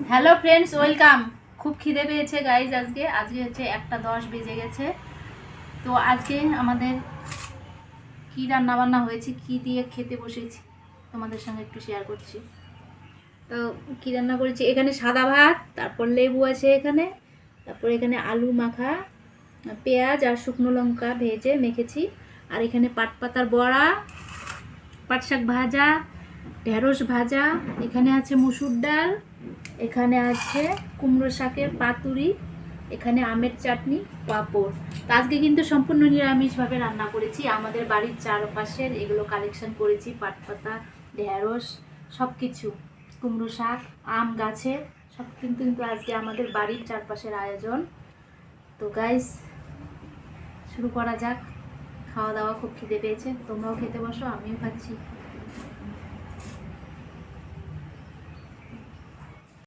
Hello friends, welcome. খুব খিদে পেয়েছে গাইজ। আজকে হচ্ছে 1:10 বেজে গেছে। তো আজকে আমাদের কি রান্না বান্না হয়েছে, কি দিয়ে খেতে বসেছি তোমাদের সঙ্গে একটু শেয়ার করছি। তো কি রান্না করেছি, এখানে সাদা ভাত, তারপর লেবু আছে এখানে, তারপর এখানে আলু মাখা, পেঁয়াজ আর শুকনো লঙ্কা ভেজে মেখেছি, আর এখানে পাট পাতার বড়া, পাট শাক ভাজা, ঢেঁড়স ভাজা, এখানে আছে মুসুর ডাল, এখানে আছে কুমড়ো শাকের পাতুরি, এখানে আমের চাটনি, পাঁপড়। তো আজকে কিন্তু সম্পূর্ণ নিরামিষভাবে রান্না করেছি। আমাদের বাড়ির চারপাশের এগুলো কালেকশন করেছি, পাট পাতা, ঢেঁড়স, সব কিছু, কুমড়ো শাক, আম গাছের সব কিন্তু আজকে আমাদের বাড়ির চারপাশের আয়োজন। তো গাইস, শুরু করা যাক। খাওয়া দাওয়া, খুব খিদে পেয়েছে, তোমরাও খেতে বসো, আমিও খাচ্ছি।